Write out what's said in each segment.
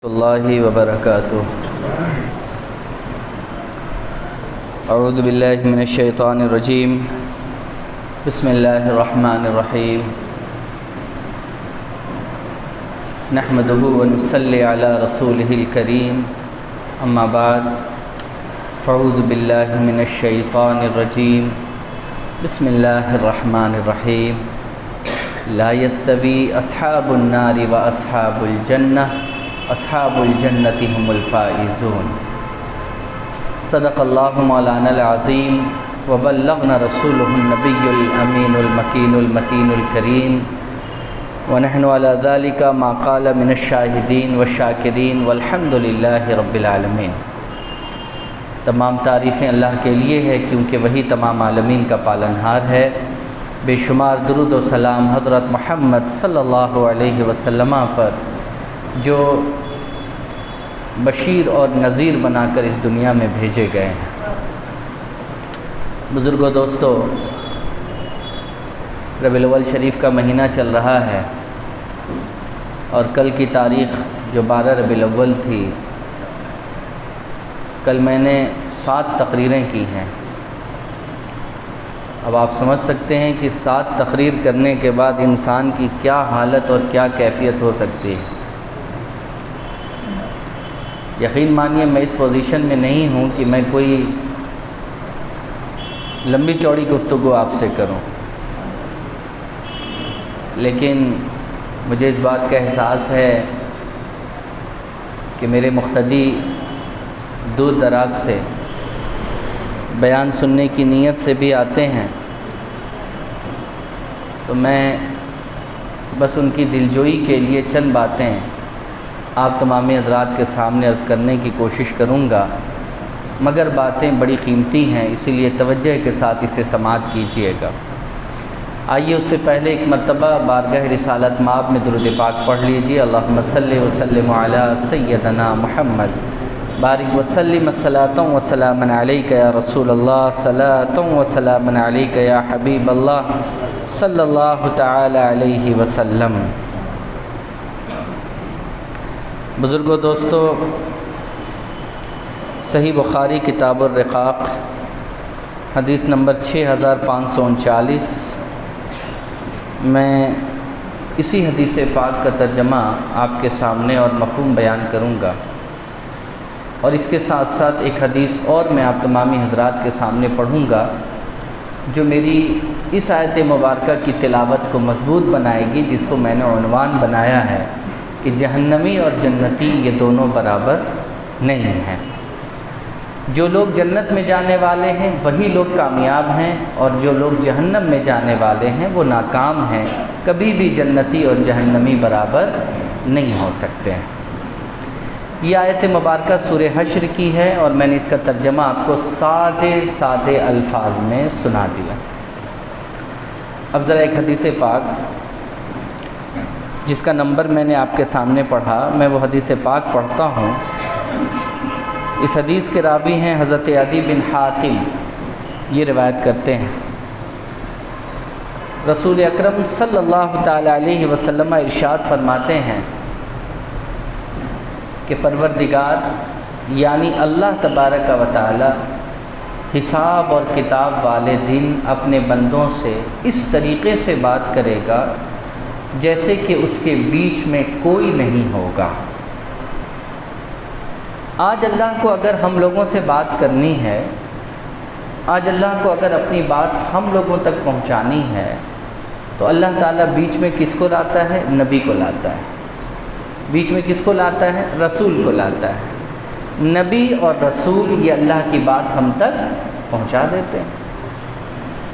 اللہ وبرکاتہ۔ اعوذ باللہ من الشیطان الرجیم، بسم اللہ الرحمن الرحیم، نحمدہ ونصلی علی رسولہ الکریم، اما بعد فاعوذ باللہ من الشیطان الرجیم، بسم اللہ الرحمن الرحیم، لا یستوی اصحاب النار و اصحاب الجنہ اصحاب الجنت هم الفائزون۔ صدق اللہ مولانا العظیم وبلغنا رسولہ النبی الامین المکین المتین الکریم، ونحن علی ذلک ما قال من الشاہدین والشاکرین والحمد للہ رب العالمین۔ تمام تعریفیں اللہ کے لیے ہے کیونکہ وہی تمام عالمین کا پالنہار ہے۔ بے شمار درود و سلام حضرت محمد صلی اللہ علیہ وسلم پر جو بشیر اور نذیر بنا کر اس دنیا میں بھیجے گئے ہیں۔ بزرگوں دوستو، ربیع الاول شریف کا مہینہ چل رہا ہے اور کل کی تاریخ جو 12 ربیع الاول تھی، کل میں نے 7 تقریریں کی ہیں۔ اب آپ سمجھ سکتے ہیں کہ 7 تقریر کرنے کے بعد انسان کی کیا حالت اور کیا کیفیت ہو سکتی ہے۔ یقین مانیے میں اس پوزیشن میں نہیں ہوں کہ میں کوئی لمبی چوڑی گفتگو آپ سے کروں، لیکن مجھے اس بات کا احساس ہے کہ میرے مقتدی دور دراز سے بیان سننے کی نیت سے بھی آتے ہیں، تو میں بس ان کی دلجوئی کے لیے چند باتیں آپ تمام حضرات کے سامنے عرض کرنے کی کوشش کروں گا، مگر باتیں بڑی قیمتی ہیں، اسی لیے توجہ کے ساتھ اسے سماعت کیجیے گا۔ آئیے اس سے پہلے ایک مرتبہ بارگاہ رسالت مآب میں درود پاک پڑھ لیجیے۔ اللہم صلی وسلم علی سیدنا محمد، بارک وسلم صلاۃ و سلام علیک یا رسول اللہ، صلاۃ و سلام علیک یا حبیب اللہ صلی اللہ تعالی علیہ وسلم۔ بزرگوں دوستو، صحیح بخاری کتاب الرقاق حدیث نمبر 6539 میں اسی حدیث پاک کا ترجمہ آپ کے سامنے اور مفہوم بیان کروں گا، اور اس کے ساتھ ساتھ ایک حدیث اور میں آپ تمامی حضرات کے سامنے پڑھوں گا جو میری اس آیت مبارکہ کی تلاوت کو مضبوط بنائے گی، جس کو میں نے عنوان بنایا ہے کہ جہنمی اور جنتی یہ دونوں برابر نہیں ہیں۔ جو لوگ جنت میں جانے والے ہیں وہی لوگ کامیاب ہیں، اور جو لوگ جہنم میں جانے والے ہیں وہ ناکام ہیں۔ کبھی بھی جنتی اور جہنمی برابر نہیں ہو سکتے ہیں۔ یہ آیت مبارکہ سورہ حشر کی ہے، اور میں نے اس کا ترجمہ آپ کو سادے الفاظ میں سنا دیا۔ اب ذرا ایک حدیث پاک جس کا نمبر میں نے آپ کے سامنے پڑھا، میں وہ حدیث پاک پڑھتا ہوں۔ اس حدیث کے راوی ہیں حضرت عدی بن حاتم، یہ روایت کرتے ہیں رسول اکرم صلی اللہ تعالی علیہ وسلم ارشاد فرماتے ہیں کہ پروردگار یعنی اللہ تبارک و تعالی حساب اور کتاب والے دن اپنے بندوں سے اس طریقے سے بات کرے گا جیسے کہ اس کے بیچ میں کوئی نہیں ہوگا۔ آج اللہ کو اگر ہم لوگوں سے بات کرنی ہے، آج اللہ کو اگر اپنی بات ہم لوگوں تک پہنچانی ہے، تو اللہ تعالیٰ بیچ میں کس کو لاتا ہے؟ نبی کو لاتا ہے۔ بیچ میں کس کو لاتا ہے؟ رسول کو لاتا ہے۔ نبی اور رسول یہ اللہ کی بات ہم تک پہنچا دیتے ہیں۔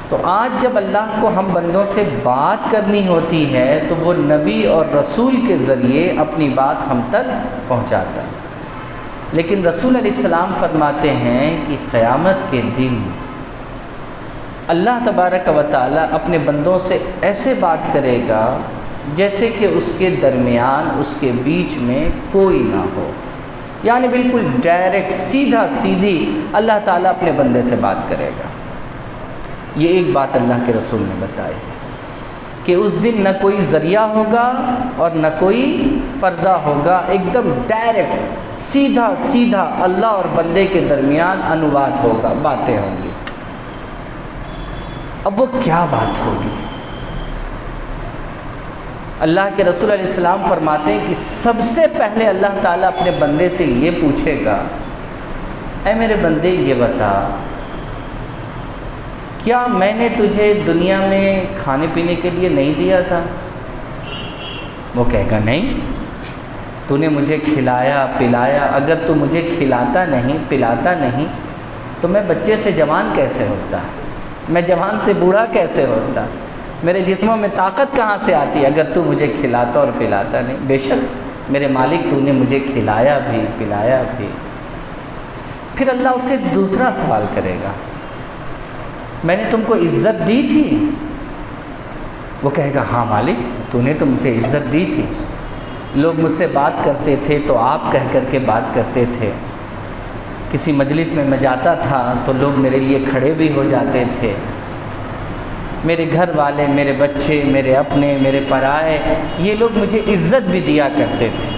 تو آج جب اللہ کو ہم بندوں سے بات کرنی ہوتی ہے تو وہ نبی اور رسول کے ذریعے اپنی بات ہم تک پہنچاتا ہے۔ لیکن رسول علیہ السلام فرماتے ہیں کہ قیامت کے دن اللہ تبارک و تعالی اپنے بندوں سے ایسے بات کرے گا جیسے کہ اس کے درمیان، اس کے بیچ میں کوئی نہ ہو، یعنی بالکل ڈائریکٹ سیدھی اللہ تعالیٰ اپنے بندے سے بات کرے گا۔ یہ ایک بات اللہ کے رسول نے بتائی کہ اس دن نہ کوئی ذریعہ ہوگا اور نہ کوئی پردہ ہوگا، ایک دم ڈائریکٹ سیدھا سیدھا اللہ اور بندے کے درمیان انواد ہوگا، باتیں ہوں گی۔ اب وہ کیا بات ہوگی؟ اللہ کے رسول علیہ السلام فرماتے ہیں کہ سب سے پہلے اللہ تعالیٰ اپنے بندے سے یہ پوچھے گا، اے میرے بندے یہ بتا، کیا میں نے تجھے دنیا میں کھانے پینے کے لیے نہیں دیا تھا؟ وہ کہے گا نہیں، تو نے مجھے کھلایا پلایا، اگر تو مجھے کھلاتا نہیں پلاتا نہیں تو میں بچے سے جوان کیسے ہوتا، میں جوان سے بوڑھا کیسے ہوتا، میرے جسموں میں طاقت کہاں سے آتی اگر تو مجھے کھلاتا اور پلاتا نہیں؟ بے شک میرے مالک تو نے مجھے کھلایا بھی پلایا بھی۔ پھر اللہ اس سے دوسرا سوال کرے گا، میں نے تم کو عزت دی تھی؟ وہ کہے گا ہاں مالک تو نے تو مجھے عزت دی تھی، لوگ مجھ سے بات کرتے تھے تو آپ کہہ کر کے بات کرتے تھے، کسی مجلس میں میں جاتا تھا تو لوگ میرے لیے کھڑے بھی ہو جاتے تھے، میرے گھر والے، میرے بچے، میرے اپنے، میرے پرائے، یہ لوگ مجھے عزت بھی دیا کرتے تھے۔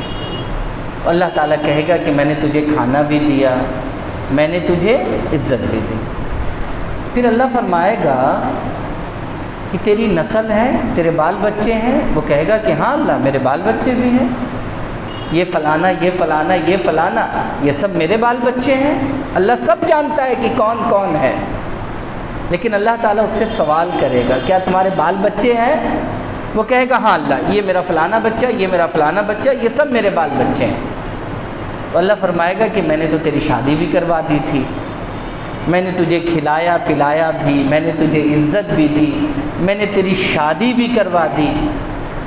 اللہ تعالیٰ کہے گا کہ میں نے تجھے کھانا بھی دیا، میں نے تجھے عزت بھی دی۔ پھر اللہ فرمائے گا کہ تیری نسل ہے، تیرے بال بچے ہیں؟ وہ کہے گا کہ ہاں اللہ میرے بال بچے بھی ہیں، یہ فلانا یہ فلانا یہ فلانا یہ سب میرے بال بچے ہیں۔ اللہ سب جانتا ہے کہ کون کون ہے، لیکن اللہ تعالیٰ اس سے سوال کرے گا کیا تمہارے بال بچے ہیں؟ وہ کہے گا ہاں اللہ یہ میرا فلانا بچہ، یہ میرا فلانا بچہ، یہ سب میرے بال بچے ہیں۔ تو اللہ فرمائے گا کہ میں نے تو تیری شادی بھی کروا دی تھی، میں نے تجھے کھلایا پلایا بھی، میں نے تجھے عزت بھی دی، میں نے تیری شادی بھی کروا دی۔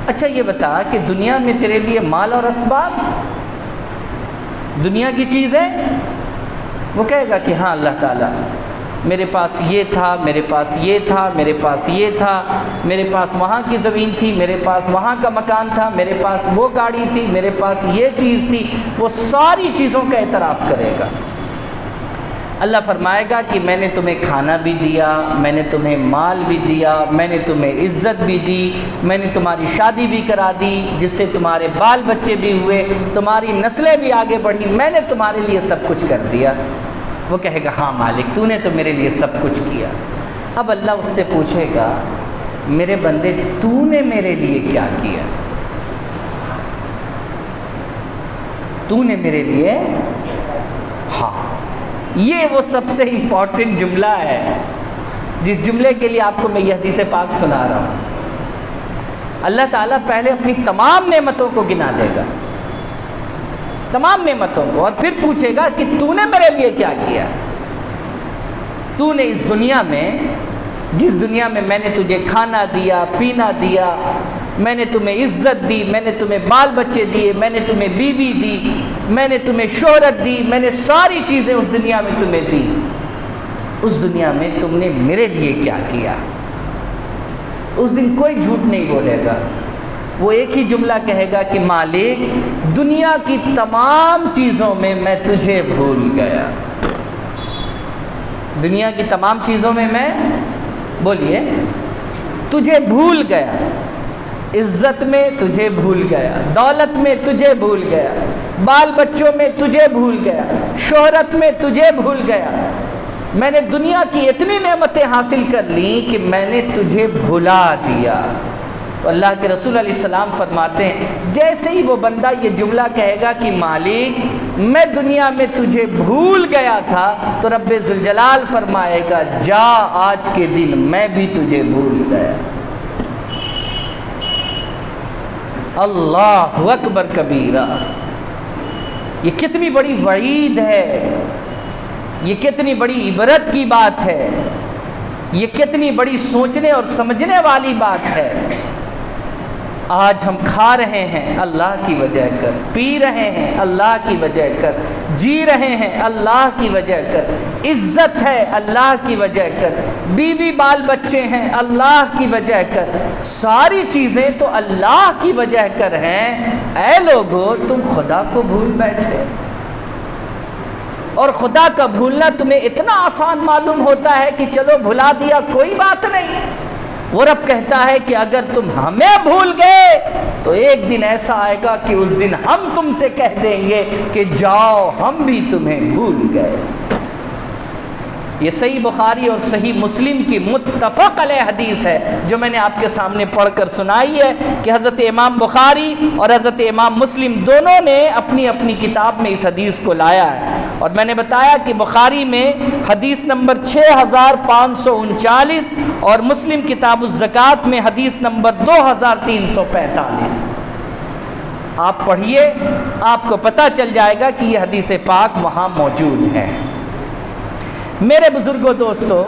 اچھا یہ بتا کہ دنیا میں تیرے لیے مال اور اسباب، دنیا کی چیزیں؟ وہ کہے گا کہ ہاں اللہ تعالیٰ میرے پاس یہ تھا، میرے پاس یہ تھا، میرے پاس یہ تھا، میرے پاس وہاں کی زمین تھی، میرے پاس وہاں کا مکان تھا، میرے پاس وہ گاڑی تھی، میرے پاس یہ چیز تھی۔ وہ ساری چیزوں کا اعتراف کرے گا۔ اللہ فرمائے گا کہ میں نے تمہیں کھانا بھی دیا، میں نے تمہیں مال بھی دیا، میں نے تمہیں عزت بھی دی، میں نے تمہاری شادی بھی کرا دی جس سے تمہارے بال بچے بھی ہوئے، تمہاری نسلیں بھی آگے بڑھی، میں نے تمہارے لیے سب کچھ کر دیا۔ وہ کہے گا ہاں مالک تو نے تو میرے لیے سب کچھ کیا۔ اب اللہ اس سے پوچھے گا میرے بندے تو نے میرے لیے کیا کیا؟ تو نے میرے لیے، ہاں یہ وہ سب سے امپورٹنٹ جملہ ہے جس جملے کے لیے آپ کو میں یہ حدیث پاک سنا رہا ہوں۔ اللہ تعالیٰ پہلے اپنی تمام نعمتوں کو گنا دے گا، تمام نعمتوں کو، اور پھر پوچھے گا کہ تو نے میرے لیے کیا کیا؟ تو نے اس دنیا میں، جس دنیا میں نے تجھے کھانا دیا پینا دیا، میں نے تمہیں عزت دی، میں نے تمہیں بال بچے دیے، میں نے تمہیں بیوی دی، میں نے تمہیں شہرت دی، میں نے ساری چیزیں اس دنیا میں تمہیں دی، اس دنیا میں تم نے میرے لیے کیا کیا؟ اس دن کوئی جھوٹ نہیں بولے گا، وہ ایک ہی جملہ کہے گا کہ مالک دنیا کی تمام چیزوں میں میں تجھے بھول گیا، دنیا کی تمام چیزوں میں میں، بولیے، تجھے بھول گیا، عزت میں تجھے بھول گیا، دولت میں تجھے بھول گیا، بال بچوں میں تجھے بھول گیا، شہرت میں تجھے بھول گیا، میں نے دنیا کی اتنی نعمتیں حاصل کر لیں کہ میں نے تجھے بھلا دیا۔ تو اللہ کے رسول علیہ السلام فرماتے ہیں جیسے ہی وہ بندہ یہ جملہ کہے گا کہ مالک میں دنیا میں تجھے بھول گیا تھا، تو رب ذوالجلال فرمائے گا جا آج کے دن میں بھی تجھے بھول گیا۔ اللہ اکبر کبیرہ، یہ کتنی بڑی وعید ہے، یہ کتنی بڑی عبرت کی بات ہے، یہ کتنی بڑی سوچنے اور سمجھنے والی بات ہے۔ آج ہم کھا رہے ہیں اللہ کی وجہ کر، پی رہے ہیں اللہ کی وجہ کر، جی رہے ہیں اللہ کی وجہ کر، عزت ہے اللہ کی وجہ کر، بیوی بال بچے ہیں اللہ کی وجہ کر، ساری چیزیں تو اللہ کی وجہ کر ہیں۔ اے لوگو تم خدا کو بھول بیٹھے، اور خدا کا بھولنا تمہیں اتنا آسان معلوم ہوتا ہے کہ چلو بھلا دیا کوئی بات نہیں، وہ رب کہتا ہے کہ اگر تم ہمیں بھول گئے تو ایک دن ایسا آئے گا کہ اس دن ہم تم سے کہہ دیں گے کہ جاؤ ہم بھی تمہیں بھول گئے۔ یہ صحیح بخاری اور صحیح مسلم کی متفق علیہ حدیث ہے جو میں نے آپ کے سامنے پڑھ کر سنائی ہے کہ حضرت امام بخاری اور حضرت امام مسلم دونوں نے اپنی اپنی کتاب میں اس حدیث کو لایا ہے، اور میں نے بتایا کہ بخاری میں حدیث نمبر 6539 اور مسلم کتاب الزکوٰۃ میں حدیث نمبر 2345۔ آپ پڑھیے، آپ کو پتہ چل جائے گا کہ یہ حدیث پاک وہاں موجود ہے۔ میرے بزرگوں دوستو،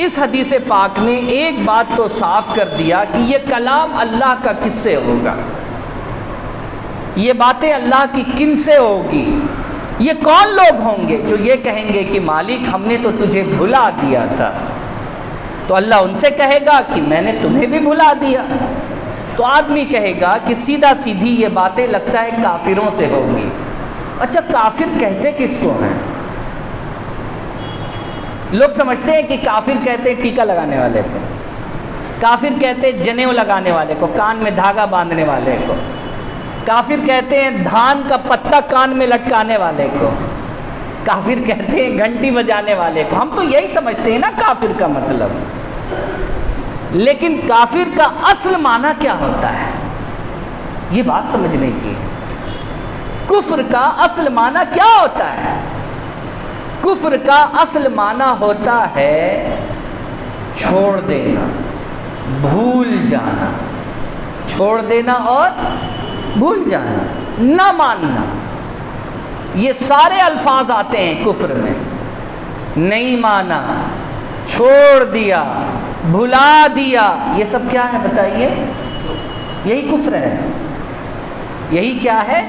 اس حدیث پاک نے ایک بات تو صاف کر دیا کہ یہ کلام اللہ کا کس سے ہوگا، یہ باتیں اللہ کی کن سے ہوگی، یہ کون لوگ ہوں گے جو یہ کہیں گے کہ مالک ہم نے تو تجھے بھلا دیا تھا۔ تو اللہ ان سے کہے گا کہ میں نے تمہیں بھی بھلا دیا۔ تو آدمی کہے گا کہ سیدھا سیدھی یہ باتیں لگتا ہے کافروں سے ہوگی۔ اچھا، کافر کہتے کس کو ہیں؟ لوگ سمجھتے ہیں کہ کافر کہتے ہیں ٹیکا لگانے والے کو، کافر کہتے ہیں جنیو لگانے والے کو، کان میں دھاگا باندھنے والے کو، کافر کہتے ہیں دھان کا پتا کان میں لٹکانے والے کو، کافر کہتے ہیں گھنٹی بجانے والے کو۔ ہم تو یہی سمجھتے ہیں نا کافر کا مطلب، لیکن کافر کا اصل معنی کیا ہوتا ہے یہ بات سمجھنے کی۔ کفر کا اصل معنی کیا ہوتا ہے؟ کفر کا اصل معنی ہوتا ہے چھوڑ دینا، بھول جانا، چھوڑ دینا اور بھول جانا، نہ ماننا۔ یہ سارے الفاظ آتے ہیں کفر میں، نہیں مانا، چھوڑ دیا، بھلا دیا، یہ سب کیا ہے بتائیے؟ یہی کفر ہے۔ یہی کیا ہے؟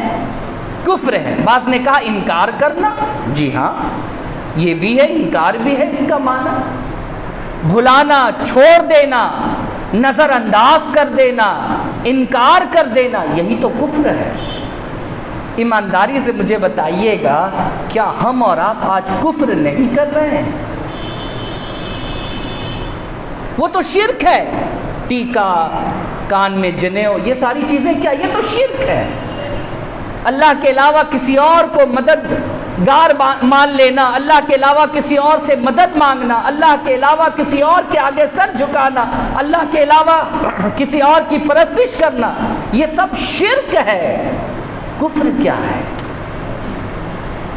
کفر ہے۔ بعض نے کہا انکار کرنا، جی ہاں یہ بھی ہے، انکار بھی ہے اس کا معنی۔ بھلانا، چھوڑ دینا، نظر انداز کر دینا، انکار کر دینا، یہی تو کفر ہے۔ ایمانداری سے مجھے بتائیے گا، کیا ہم اور آپ آج کفر نہیں کر رہے ہیں؟ وہ تو شرک ہے، ٹیکا، کان میں جنیو، یہ ساری چیزیں کیا؟ یہ تو شرک ہے۔ اللہ کے علاوہ کسی اور کو مددگار مان لینا، اللہ کے علاوہ کسی اور سے مدد مانگنا، اللہ کے علاوہ کسی اور کے آگے سر جھکانا، اللہ کے علاوہ کسی اور کی پرستش کرنا، یہ سب شرک ہے۔ کفر کیا ہے؟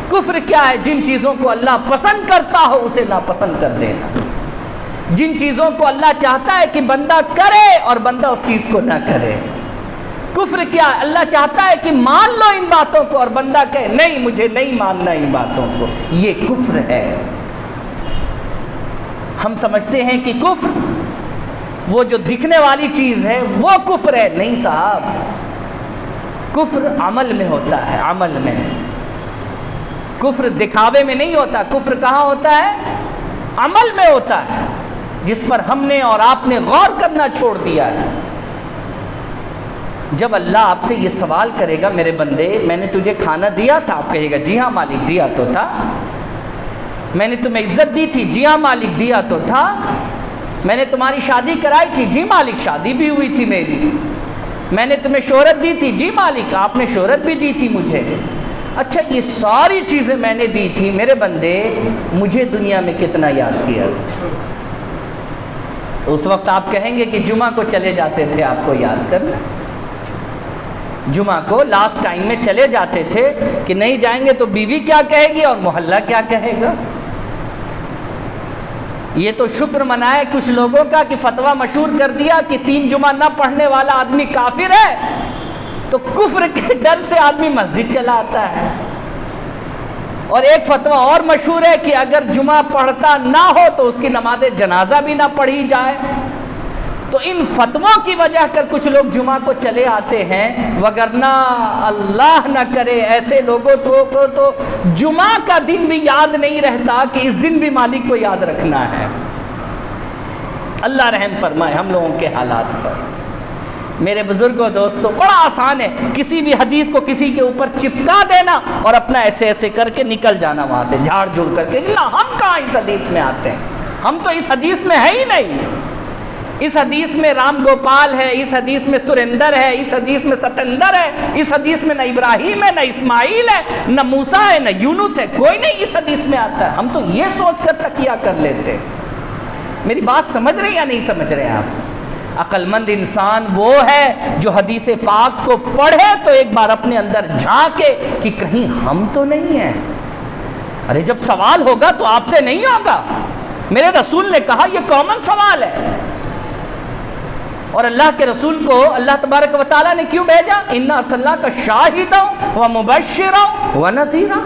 کفر کیا ہے؟ جن چیزوں کو اللہ پسند کرتا ہو اسے ناپسند کر دینا، جن چیزوں کو اللہ چاہتا ہے کہ بندہ کرے اور بندہ اس چیز کو نہ کرے۔ کفر کیا ہے؟ اللہ چاہتا ہے کہ مان لو ان باتوں کو اور بندہ کہے نہیں مجھے نہیں ماننا ان باتوں کو، یہ کفر ہے۔ ہم سمجھتے ہیں کہ کفر وہ جو دکھنے والی چیز ہے وہ کفر ہے، نہیں صاحب، کفر عمل میں ہوتا ہے، عمل میں۔ کفر دکھاوے میں نہیں ہوتا، کفر کہاں ہوتا ہے؟ عمل میں ہوتا ہے، جس پر ہم نے اور آپ نے غور کرنا چھوڑ دیا ہے۔ جب اللہ آپ سے یہ سوال کرے گا میرے بندے میں نے تجھے کھانا دیا تھا، آپ کہے گا جی ہاں مالک دیا تو تھا۔ میں نے تمہیں عزت دی تھی، جی ہاں مالک دیا تو تھا۔ میں نے تمہاری شادی کرائی تھی، جی مالک شادی بھی ہوئی تھی میری۔ میں نے تمہیں شہرت دی تھی، جی مالک آپ نے شہرت بھی دی تھی مجھے۔ اچھا یہ ساری چیزیں میں نے دی تھی، میرے بندے مجھے دنیا میں کتنا یاد کیا تھا؟ اس وقت آپ کہیں گے کہ جمعہ کو چلے جاتے تھے آپ کو یاد کرنا، جمعہ کو لاسٹ ٹائم میں چلے جاتے تھے کہ نہیں جائیں گے تو بیوی کیا کہے گی اور محلہ کیا کہے گا۔ یہ تو شکر منائے کچھ لوگوں کا کہ فتویٰ مشہور کر دیا کہ 3 جمعہ نہ پڑھنے والا آدمی کافر ہے، تو کفر کے ڈر سے آدمی مسجد چلا آتا ہے۔ اور ایک فتویٰ اور مشہور ہے کہ اگر جمعہ پڑھتا نہ ہو تو اس کی نماز جنازہ بھی نہ پڑھی جائے۔ تو ان فتووں کی وجہ کر کچھ لوگ جمعہ کو چلے آتے ہیں، وگرنہ اللہ نہ کرے ایسے لوگوں کو تو جمعہ کا دن بھی یاد نہیں رہتا کہ اس دن بھی مالک کو یاد رکھنا ہے۔ اللہ رحم فرمائے ہم لوگوں کے حالات پر۔ میرے بزرگوں دوستوں بڑا آسان ہے، کسی بھی حدیث کو کسی کے اوپر چپکا دینا اور اپنا ایسے ایسے کر کے نکل جانا وہاں سے جھاڑ جھوڑ کر کے، ہم کہاں اس حدیث میں آتے ہیں، ہم تو اس حدیث میں ہے ہی نہیں۔ اس حدیث میں رام گوپال ہے، اس حدیث میں سریندر ہے، اس حدیث میں ستندر ہے، اس حدیث میں نہ ابراہیم ہے، نہ اسماعیل ہے، نہ موسیٰ ہے، نہ یونس ہے، کوئی نہیں اس حدیث میں آتا ہے۔ ہم تو یہ سوچ کر تکیہ کر لیتے۔ میری بات سمجھ رہے ہیں یا نہیں سمجھ رہے ہیں آپ؟ عقل مند انسان وہ ہے جو حدیث پاک کو پڑھے تو ایک بار اپنے اندر جھانکے کہ کہیں ہم تو نہیں ہیں۔ ارے جب سوال ہوگا تو آپ سے نہیں ہوگا۔ میرے رسول نے کہا یہ کامن سوال ہے، اور اللہ کے رسول کو اللہ تبارک و تعالیٰ نے کیوں بھیجا؟ اِنَّا أَرْسَلْنَاكَ شَاهِدًا وَمُبَشِّرًا وَنَذِيرًا،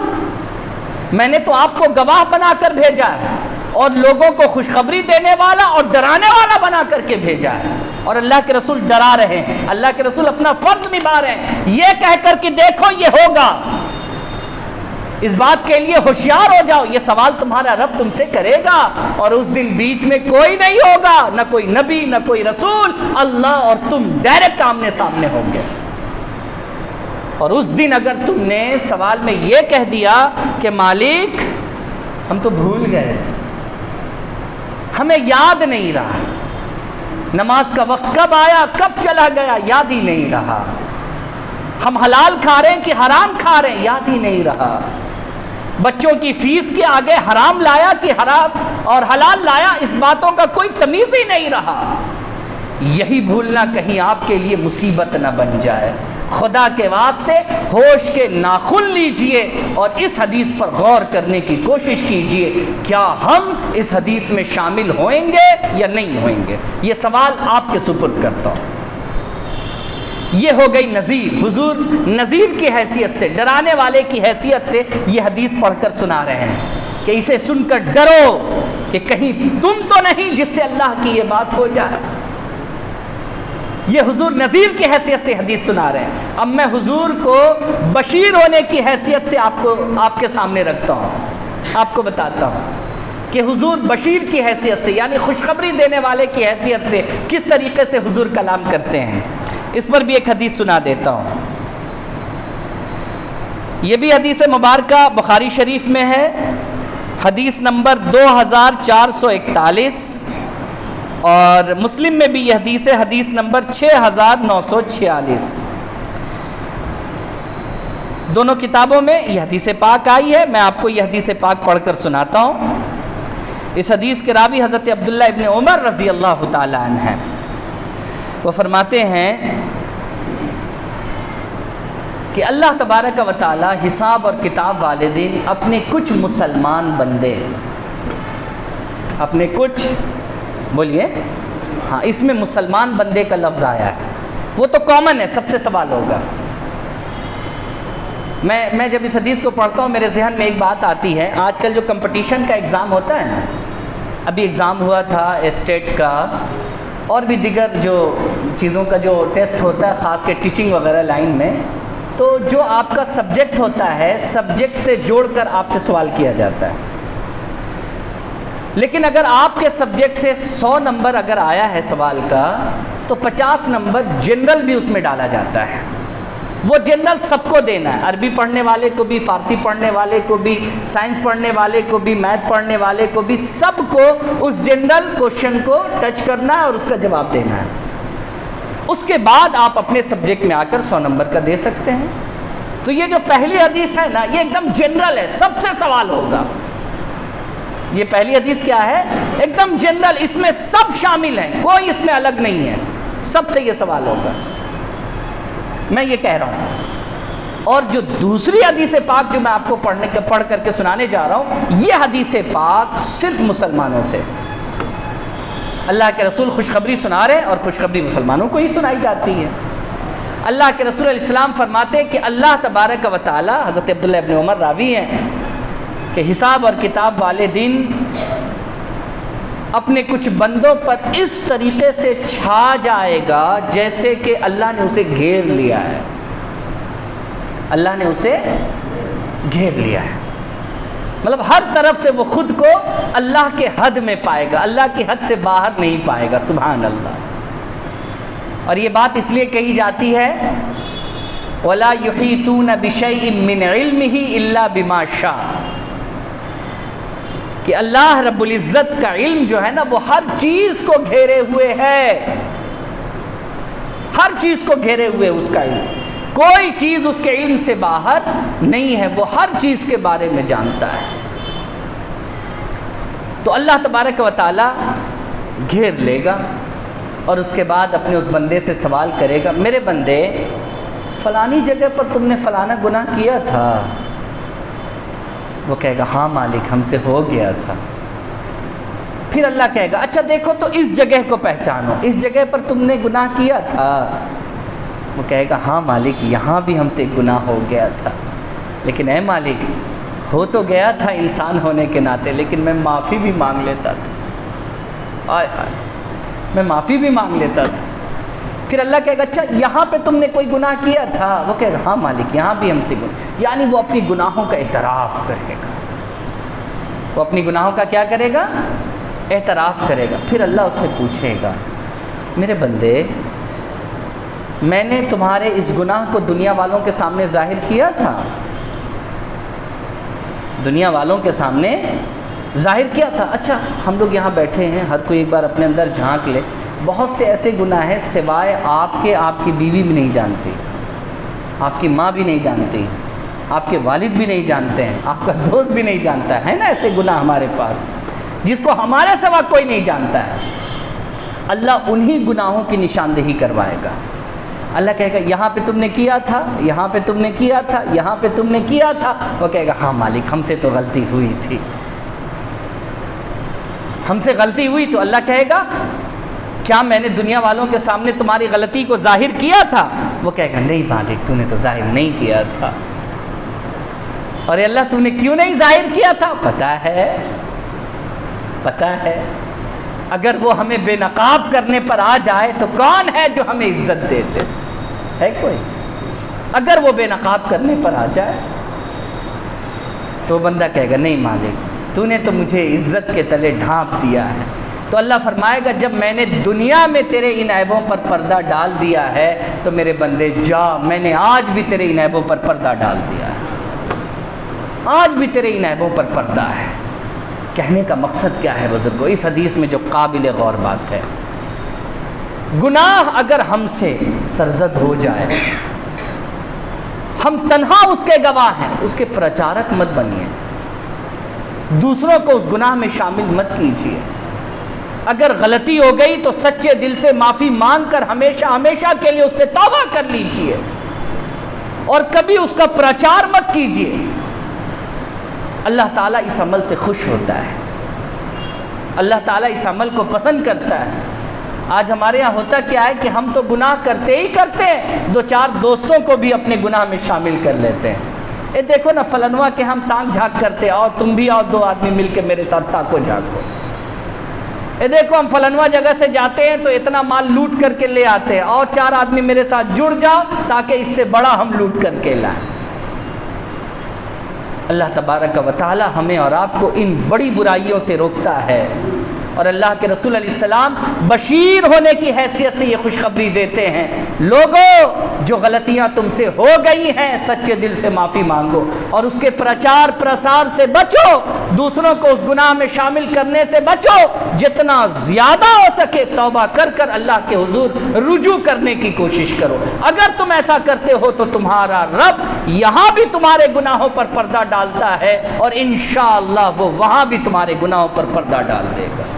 میں نے تو آپ کو گواہ بنا کر بھیجا ہے اور لوگوں کو خوشخبری دینے والا اور ڈرانے والا بنا کر کے بھیجا ہے۔ اور اللہ کے رسول ڈرا رہے ہیں، اللہ کے رسول اپنا فرض نبھا رہے ہیں، یہ کہہ کر کہ دیکھو یہ ہوگا، اس بات کے لیے ہوشیار ہو جاؤ، یہ سوال تمہارا رب تم سے کرے گا، اور اس دن بیچ میں کوئی نہیں ہوگا، نہ کوئی نبی نہ کوئی رسول، اللہ اور تم ڈائریکٹ آمنے سامنے ہوں گے۔ اور اس دن اگر تم نے سوال میں یہ کہہ دیا کہ مالک ہم تو بھول گئے تھے، ہمیں یاد نہیں رہا، نماز کا وقت کب آیا کب چلا گیا یاد ہی نہیں رہا، ہم حلال کھا رہے ہیں کہ حرام کھا رہے ہیں یاد ہی نہیں رہا، بچوں کی فیس کے آگے حرام لایا کہ حرام اور حلال لایا اس باتوں کا کوئی تمیز ہی نہیں رہا، یہی بھولنا کہیں آپ کے لیے مصیبت نہ بن جائے۔ خدا کے واسطے ہوش کے ناخن لیجئے اور اس حدیث پر غور کرنے کی کوشش کیجئے، کیا ہم اس حدیث میں شامل ہوئیں گے یا نہیں ہوئیں گے؟ یہ سوال آپ کے سپرد کرتا ہوں۔ یہ ہو گئی نذیر، حضور نذیر کی حیثیت سے، ڈرانے والے کی حیثیت سے یہ حدیث پڑھ کر سنا رہے ہیں کہ اسے سن کر ڈرو کہ کہیں تم تو نہیں جس سے اللہ کی یہ بات ہو جائے۔ یہ حضور نذیر کی حیثیت سے حدیث سنا رہے ہیں۔ اب میں حضور کو بشیر ہونے کی حیثیت سے آپ کے سامنے رکھتا ہوں، آپ کو بتاتا ہوں کہ حضور بشیر کی حیثیت سے یعنی خوشخبری دینے والے کی حیثیت سے کس طریقے سے حضور کلام کرتے ہیں۔ اس پر بھی ایک حدیث سنا دیتا ہوں۔ یہ بھی حدیث مبارکہ بخاری شریف میں ہے، حدیث نمبر 2441، اور مسلم میں بھی یہ حدیث ہے، حدیث نمبر 6946۔ دونوں کتابوں میں یہ حدیث پاک آئی ہے، میں آپ کو یہ حدیث پاک پڑھ کر سناتا ہوں۔ اس حدیث کے راوی حضرت عبداللہ ابن عمر رضی اللہ تعالی عنہ ہیں۔ وہ فرماتے ہیں کہ اللہ تبارک و تعالی حساب اور کتاب والے دن اپنے کچھ مسلمان بندے، اپنے کچھ، بولیے ہاں، اس میں مسلمان بندے کا لفظ آیا ہے، وہ تو کامن ہے، سب سے سوال ہوگا۔ میں جب اس حدیث کو پڑھتا ہوں میرے ذہن میں ایک بات آتی ہے، آج کل جو کمپٹیشن کا ایگزام ہوتا ہے نا، ابھی ایگزام ہوا تھا اسٹیٹ کا اور بھی دیگر جو چیزوں کا جو ٹیسٹ ہوتا ہے، خاص کے ٹیچنگ وغیرہ لائن میں، تو جو آپ کا سبجیکٹ ہوتا ہے سبجیکٹ سے جوڑ کر آپ سے سوال کیا جاتا ہے، لیکن اگر آپ کے سبجیکٹ سے 100 نمبر اگر آیا ہے سوال کا تو 50 نمبر جنرل بھی اس میں ڈالا جاتا ہے۔ وہ جنرل سب کو دینا ہے، عربی پڑھنے والے کو بھی، فارسی پڑھنے والے کو بھی، سائنس پڑھنے والے کو بھی، میتھ پڑھنے والے کو بھی، سب کو اس جنرل کوشچن کو ٹچ کرنا ہے اور اس کا جواب دینا ہے۔ اس کے بعد آپ اپنے سبجیکٹ میں آ کر 100 نمبر کا دے سکتے ہیں۔ تو یہ جو پہلی حدیث ہے نا، یہ ایک دم جنرل ہے، سب سے سوال ہوگا۔ یہ پہلی حدیث کیا ہے؟ ایک دم جنرل، اس میں سب شامل ہیں، کوئی اس میں الگ نہیں ہے، سب سے یہ سوال ہوگا، میں یہ کہہ رہا ہوں۔ اور جو دوسری حدیث پاک جو میں آپ کو پڑھ کر کے سنانے جا رہا ہوں، یہ حدیث پاک صرف مسلمانوں سے، اللہ کے رسول خوشخبری سنا رہے اور خوشخبری مسلمانوں کو ہی سنائی جاتی ہے۔ اللہ کے رسول علیہ السلام فرماتے ہیں کہ اللہ تبارک و تعالی، حضرت عبداللہ ابن عمر راوی ہیں، کہ حساب اور کتاب والے دن اپنے کچھ بندوں پر اس طریقے سے چھا جائے گا جیسے کہ اللہ نے اسے گھیر لیا ہے، اللہ نے اسے گھیر لیا ہے، مطلب ہر طرف سے وہ خود کو اللہ کے حد میں پائے گا، اللہ کی حد سے باہر نہیں پائے گا، سبحان اللہ۔ اور یہ بات اس لیے کہی جاتی ہے وَلَا يُحِيطُونَ بِشَيْءٍ مِّنْ عِلْمِهِ إِلَّا بِمَا شَاءَ، کہ اللہ رب العزت کا علم جو ہے نا وہ ہر چیز کو گھیرے ہوئے ہے، ہر چیز کو گھیرے ہوئے اس کا علم، کوئی چیز اس کے علم سے باہر نہیں ہے، وہ ہر چیز کے بارے میں جانتا ہے۔ تو اللہ تبارک و تعالی گھیر لے گا اور اس کے بعد اپنے اس بندے سے سوال کرے گا، میرے بندے فلانی جگہ پر تم نے فلانا گناہ کیا تھا؟ وہ کہے گا ہاں مالک ہم سے ہو گیا تھا۔ پھر اللہ کہے گا اچھا دیکھو تو اس جگہ کو پہچانو، اس جگہ پر تم نے گناہ کیا تھا؟ وہ کہے گا ہاں مالک یہاں بھی ہم سے گناہ ہو گیا تھا، لیکن اے مالک ہو تو گیا تھا انسان ہونے کے ناطے، لیکن میں معافی بھی مانگ لیتا تھا، آئے آئے میں معافی بھی مانگ لیتا تھا۔ پھر اللہ کہے گا اچھا یہاں پہ تم نے کوئی گناہ کیا تھا؟ وہ کہے گا ہاں مالک یہاں بھی ہم سے گناہ، یعنی وہ اپنی گناہوں کا اعتراف کرے گا، وہ اپنی گناہوں کا کیا کرے گا؟ اعتراف کرے گا۔ پھر اللہ اس سے پوچھے گا میرے بندے میں نے تمہارے اس گناہ کو دنیا والوں کے سامنے ظاہر کیا تھا؟ دنیا والوں کے سامنے ظاہر کیا تھا؟ اچھا ہم لوگ یہاں بیٹھے ہیں، ہر کوئی ایک بار اپنے اندر جھانک لے، بہت سے ایسے گناہ ہیں سوائے آپ کے آپ کی بیوی بھی نہیں جانتی، آپ کی ماں بھی نہیں جانتی، آپ کے والد بھی نہیں جانتے ہیں، آپ کا دوست بھی نہیں جانتا ہے نا، ایسے گناہ ہمارے پاس جس کو ہمارے سوا کوئی نہیں جانتا ہے۔ اللہ انہی گناہوں کی نشاندہی کروائے گا۔ اللہ کہے گا یہاں پہ تم نے کیا تھا، یہاں پہ تم نے کیا تھا، یہاں پہ تم نے کیا تھا۔ وہ کہے گا ہاں مالک ہم سے تو غلطی ہوئی تھی، ہم سے غلطی ہوئی۔ تو اللہ کہے گا کیا میں نے دنیا والوں کے سامنے تمہاری غلطی کو ظاہر کیا تھا؟ وہ کہے گا نہیں مالک تو نے تو ظاہر نہیں کیا تھا۔ اور اللہ تو نے کیوں نہیں ظاہر کیا تھا؟ پتہ ہے اگر وہ ہمیں بے نقاب کرنے پر آ جائے تو کون ہے جو ہمیں عزت دیتے؟ ہے کوئی؟ اگر وہ بے نقاب کرنے پر آ جائے تو بندہ کہے گا نہیں مالک تو نے تو مجھے عزت کے تلے ڈھانپ دیا ہے۔ تو اللہ فرمائے گا جب میں نے دنیا میں تیرے ان عیبوں پر پردہ ڈال دیا ہے تو میرے بندے جا، میں نے آج بھی تیرے ان عیبوں پر پردہ ڈال دیا ہے، آج بھی تیرے ان عیبوں پر پردہ ہے۔ کہنے کا مقصد کیا ہے بزرگوں اس حدیث میں جو قابل غور بات ہے؟ گناہ اگر ہم سے سرزد ہو جائے، ہم تنہا اس کے گواہ ہیں، اس کے پرچارک مت بنیے، دوسروں کو اس گناہ میں شامل مت کیجیے۔ اگر غلطی ہو گئی تو سچے دل سے معافی مانگ کر ہمیشہ ہمیشہ کے لیے اس سے توبہ کر لیجیے اور کبھی اس کا پرچار مت کیجیے۔ اللہ تعالیٰ اس عمل سے خوش ہوتا ہے، اللہ تعالیٰ اس عمل کو پسند کرتا ہے۔ آج ہمارے یہاں ہوتا کیا ہے کہ ہم تو گناہ کرتے ہی کرتے ہیں، دو چار دوستوں کو بھی اپنے گناہ میں شامل کر لیتے ہیں۔ دیکھو نا فلنوا کے ہم تانک جھانک کرتے، اور تم بھی آؤ دو آدمی مل کے میرے ساتھ تاکو جھانکو۔ دیکھو ہم فلنوا جگہ سے جاتے ہیں تو اتنا مال لوٹ کر کے لے آتے ہیں، اور چار آدمی میرے ساتھ جڑ جاؤ تاکہ اس سے بڑا ہم لوٹ کر کے لائیں۔ اللہ تبارک و تعالی ہمیں اور آپ کو ان بڑی برائیوں سے روکتا ہے، اور اللہ کے رسول علیہ السلام بشیر ہونے کی حیثیت سے یہ خوشخبری دیتے ہیں، لوگوں جو غلطیاں تم سے ہو گئی ہیں سچے دل سے معافی مانگو اور اس کے پرچار پرسار سے بچو، دوسروں کو اس گناہ میں شامل کرنے سے بچو، جتنا زیادہ ہو سکے توبہ کر کر اللہ کے حضور رجوع کرنے کی کوشش کرو۔ اگر تم ایسا کرتے ہو تو تمہارا رب یہاں بھی تمہارے گناہوں پر پردہ ڈالتا ہے، اور انشاءاللہ وہ وہاں بھی تمہارے گناہوں پر پردہ ڈال دے گا۔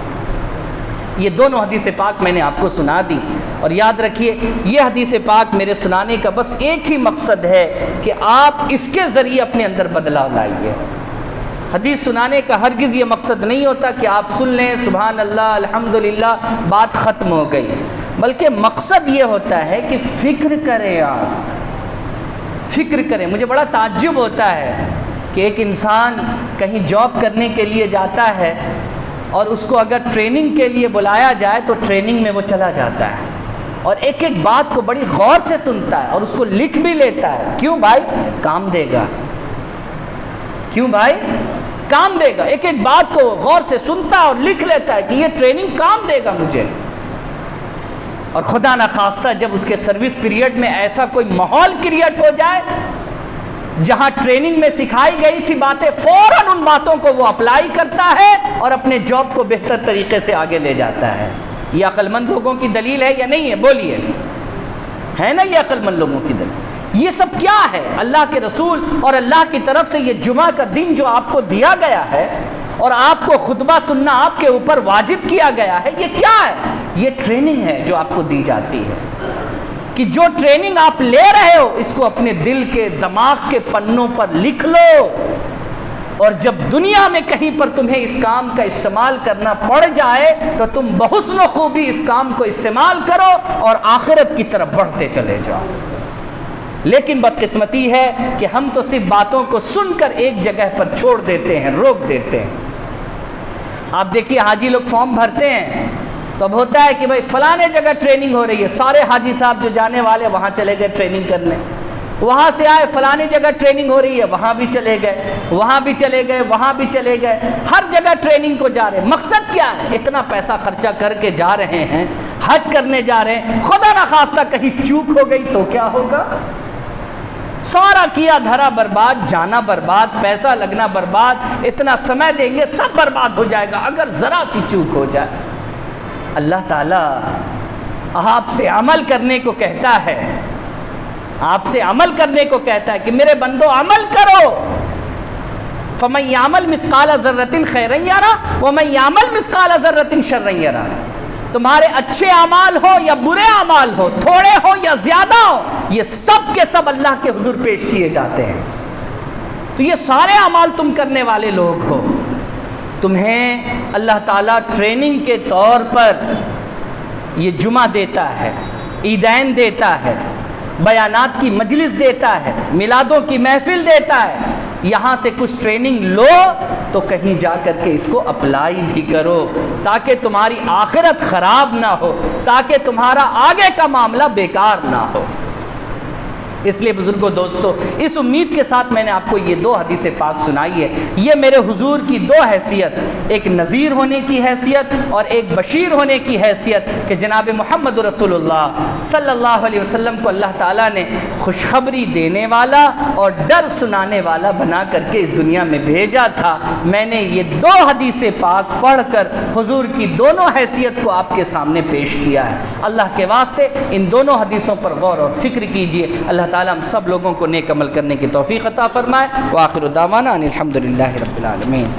یہ دونوں حدیث پاک میں نے آپ کو سنا دی، اور یاد رکھیے یہ حدیث پاک میرے سنانے کا بس ایک ہی مقصد ہے کہ آپ اس کے ذریعے اپنے اندر بدلاؤ لائیے۔ حدیث سنانے کا ہرگز یہ مقصد نہیں ہوتا کہ آپ سن لیں سبحان اللہ الحمدللہ بات ختم ہو گئی، بلکہ مقصد یہ ہوتا ہے کہ فکر کریں، آپ فکر کریں۔ مجھے بڑا تعجب ہوتا ہے کہ ایک انسان کہیں جاب کرنے کے لیے جاتا ہے اور اس کو اگر ٹریننگ کے لیے بلایا جائے تو ٹریننگ میں وہ چلا جاتا ہے اور ایک ایک بات کو بڑی غور سے سنتا ہے اور اس کو لکھ بھی لیتا ہے۔ کیوں بھائی؟ کام دے گا۔ کیوں بھائی؟ کام دے گا۔ ایک ایک بات کو غور سے سنتا ہے اور لکھ لیتا ہے کہ یہ ٹریننگ کام دے گا مجھے۔ اور خدا نخواستہ جب اس کے سروس پیریڈ میں ایسا کوئی ماحول کریٹ ہو جائے جہاں ٹریننگ میں سکھائی گئی تھی باتیں فوراً ان باتوں کو وہ اپلائی کرتا ہے اور اپنے جاب کو بہتر طریقے سے آگے لے جاتا ہے۔ یہ عقل مند لوگوں کی دلیل ہے یا نہیں ہے؟ بولیے، ہے نا یہ عقل مند لوگوں کی دلیل؟ یہ سب کیا ہے؟ اللہ کے رسول اور اللہ کی طرف سے یہ جمعہ کا دن جو آپ کو دیا گیا ہے اور آپ کو خطبہ سننا آپ کے اوپر واجب کیا گیا ہے، یہ کیا ہے؟ یہ ٹریننگ ہے جو آپ کو دی جاتی ہے کہ جو ٹریننگ آپ لے رہے ہو اس کو اپنے دل کے دماغ کے پنوں پر لکھ لو، اور جب دنیا میں کہیں پر تمہیں اس کام کا استعمال کرنا پڑ جائے تو تم بحسن و خوبی اس کام کو استعمال کرو اور آخرت کی طرف بڑھتے چلے جاؤ۔ لیکن بدقسمتی ہے کہ ہم تو صرف باتوں کو سن کر ایک جگہ پر چھوڑ دیتے ہیں، روک دیتے ہیں۔ آپ دیکھیے حاجی لوگ فارم بھرتے ہیں تو اب ہوتا ہے کہ بھائی فلانے جگہ ٹریننگ ہو رہی ہے، سارے حاجی صاحب جو جانے والے وہاں چلے گئے ٹریننگ کرنے، وہاں سے آئے فلانے جگہ ٹریننگ ہو رہی ہے، وہاں بھی چلے گئے، وہاں بھی چلے گئے، وہاں بھی چلے گئے، ہر جگہ ٹریننگ کو جا رہے ہیں۔ مقصد کیا ہے؟ اتنا پیسہ خرچہ کر کے جا رہے ہیں، حج کرنے جا رہے ہیں، خدا نخواستہ کہیں چوک ہو گئی تو کیا ہوگا؟ سارا کیا دھرا برباد، جانا برباد، پیسہ لگنا برباد، اتنا سمے دیں گے سب برباد ہو جائے گا اگر ذرا سی چوک ہو جائے۔ اللہ تعالیٰ آپ سے عمل کرنے کو کہتا ہے، آپ سے عمل کرنے کو کہتا ہے کہ میرے بندو عمل کرو۔ فَمَن يَعْمَلْ مِثْقَالَ ذَرَّةٍ خَيْرًا يَرَهُ وَمَن يَعْمَلْ مِثْقَالَ ذَرَّةٍ شَرًّا يَرَهُ۔ تمہارے اچھے اعمال ہو یا برے اعمال ہو، تھوڑے ہو یا زیادہ ہو، یہ سب کے سب اللہ کے حضور پیش کیے جاتے ہیں۔ تو یہ سارے اعمال تم کرنے والے لوگ ہو، تمہیں اللہ تعالیٰ ٹریننگ کے طور پر یہ جمعہ دیتا ہے، عیدین دیتا ہے، بیانات کی مجلس دیتا ہے، میلادوں کی محفل دیتا ہے۔ یہاں سے کچھ ٹریننگ لو تو کہیں جا کر کے اس کو اپلائی بھی کرو تاکہ تمہاری آخرت خراب نہ ہو، تاکہ تمہارا آگے کا معاملہ بیکار نہ ہو۔ اس لیے بزرگوں، دوستو، اس امید کے ساتھ میں نے آپ کو یہ 2 حدیث پاک سنائی ہے۔ یہ میرے حضور کی 2 حیثیت، ایک نذیر ہونے کی حیثیت اور ایک بشیر ہونے کی حیثیت کہ جناب محمد رسول اللہ صلی اللہ علیہ وسلم کو اللہ تعالیٰ نے خوشخبری دینے والا اور ڈر سنانے والا بنا کر کے اس دنیا میں بھیجا تھا۔ میں نے یہ 2 حدیث پاک پڑھ کر حضور کی دونوں حیثیت کو آپ کے سامنے پیش کیا ہے۔ اللہ کے واسطے ان دونوں حدیثوں پر غور اور فکر کیجئے۔ اللہ تعالیٰ ہم سب لوگوں کو نیک عمل کرنے کی توفیق عطا فرمائے۔ وآخر دعوانا ان الحمدللہ رب العالمین۔